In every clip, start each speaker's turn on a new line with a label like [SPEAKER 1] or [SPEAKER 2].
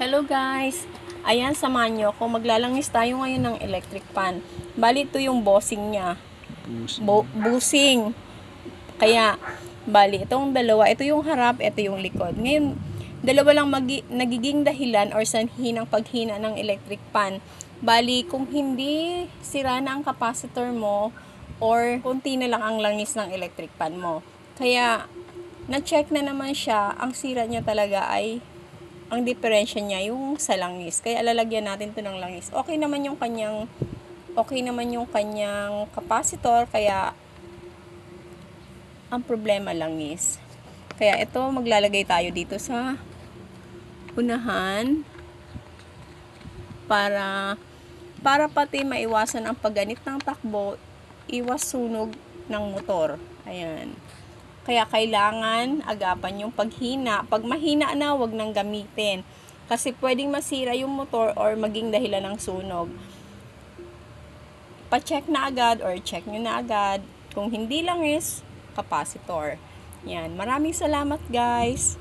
[SPEAKER 1] Hello guys! Ayan, samahan nyo ako. Maglalangis tayo ngayon ng electric pan. Bali, ito yung bossing niya. Busing. Kaya, bali, itong dalawa. Ito yung harap, ito yung likod. Ngayon, dalawa lang nagiging dahilan or sanhi ng paghina ng electric pan. Bali, kung hindi sira na ang capacitor mo or kunti na lang ang langis ng electric pan mo. Kaya, na-check na naman siya. Ang sira niya talaga ay ang diferensya niya yung sa langis. Kaya lalagyan natin 'to ng langis. Okay naman yung kanyang capacitor, kaya ang problema langis. Kaya ito, maglalagay tayo dito sa unahan para pati maiwasan ang pagganit ng takbo, iwas sunog ng motor. Ayan. Kaya kailangan agapan yung paghina. Pag mahina na, wag nang gamitin. Kasi pwedeng masira yung motor or maging dahilan ng sunog. Pa-check na agad or check nyo na agad. Kung hindi langis, capacitor. Yan. Maraming salamat guys.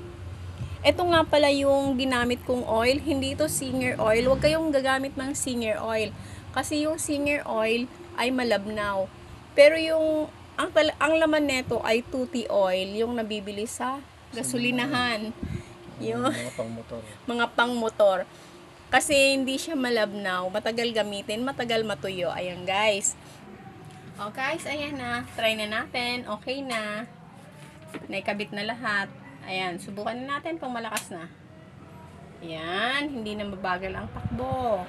[SPEAKER 1] Ito nga pala yung ginamit kong oil. Hindi ito Singer oil. Huwag kayong gagamit ng Singer oil. Kasi yung Singer oil ay malabnaw. Pero yung ang laman nito ay tuti oil, yung nabibili sa gasolinahan. Yung mga pang-motor. Kasi hindi siya malabnaw, matagal gamitin, matagal matuyo. Ayan guys. Oh guys, ayan na. Try na natin. Okay na. Naikabit na lahat. Ayan, subukan na natin kung malakas na. Ayan, hindi na mabagal ang takbo.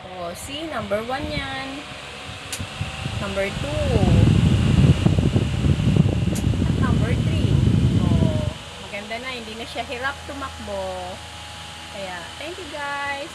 [SPEAKER 1] Oh, see, number 1 yan. Number 2. Na hindi na siya hirap tumakbo. Kaya, thank you guys!